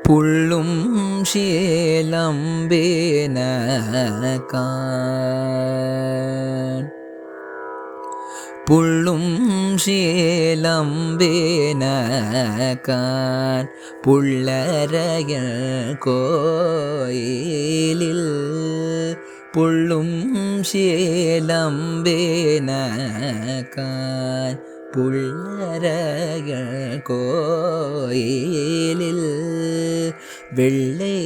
புள்ளும் சீலம்பேனகான் புள்ளும் சீலம்பேனகான் புள்ளரையன் கோயிலில் புள்ளும் சீலம்பேனகான் புள்ளரையன் கோயிலில் வெள்ளை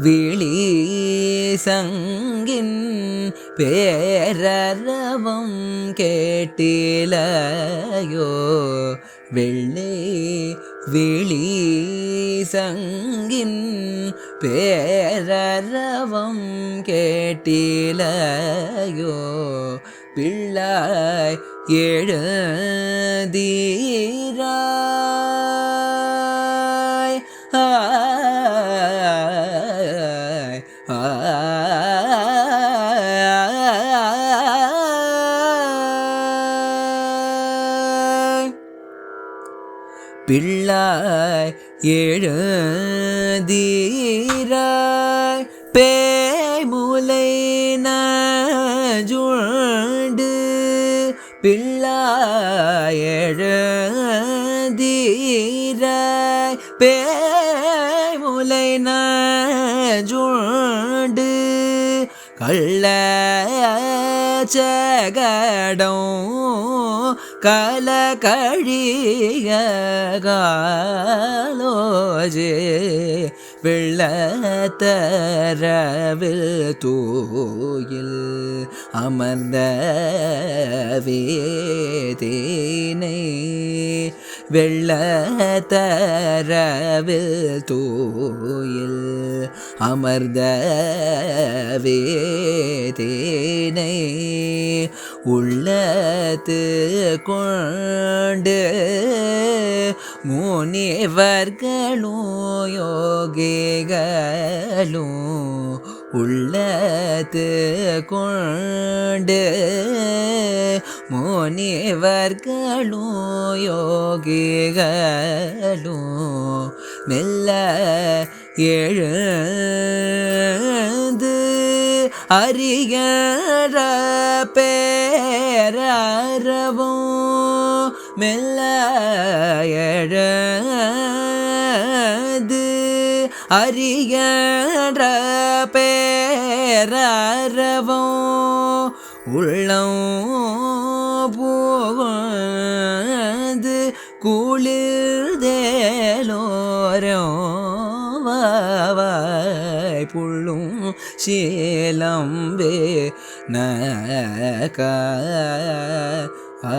விழி சங்கின் பேரரவம் கேட்டிலையோ வெள்ளை விழி சங்கின் பேரரவம் கேட்டிலையோ பிள்ளாய் எழுதீராய் பிள்ளாய் எழுதீராய் பேய்முலை நஞ்சுண்டு பிள்ளாய் எழுதீராய் பேய்முலை நஞ்சுண்டு கள்ள சகடம் கல கழிய காலோஜே வெள்ளத்தரவில் தூயில் அமர்ந்த வேதினை வெள்ளத்தரவில் தூயில் அமர்ந்த வேதினை உள்ளத்து கொண்டு முனிவர்களும் யோகிகளும் உள்ளத்து கொண்டு முனிவர்களும் யோகிகளும் மெல்ல எழுந்து அறிகிற பேரரவும் மெல்ல எழுந்து அறிகிற பேரரவும் உள்ளம் புகுந்து குளிர்தேலோரம் வாவாய் புள்ளும் சீலம்பே நகா ஆ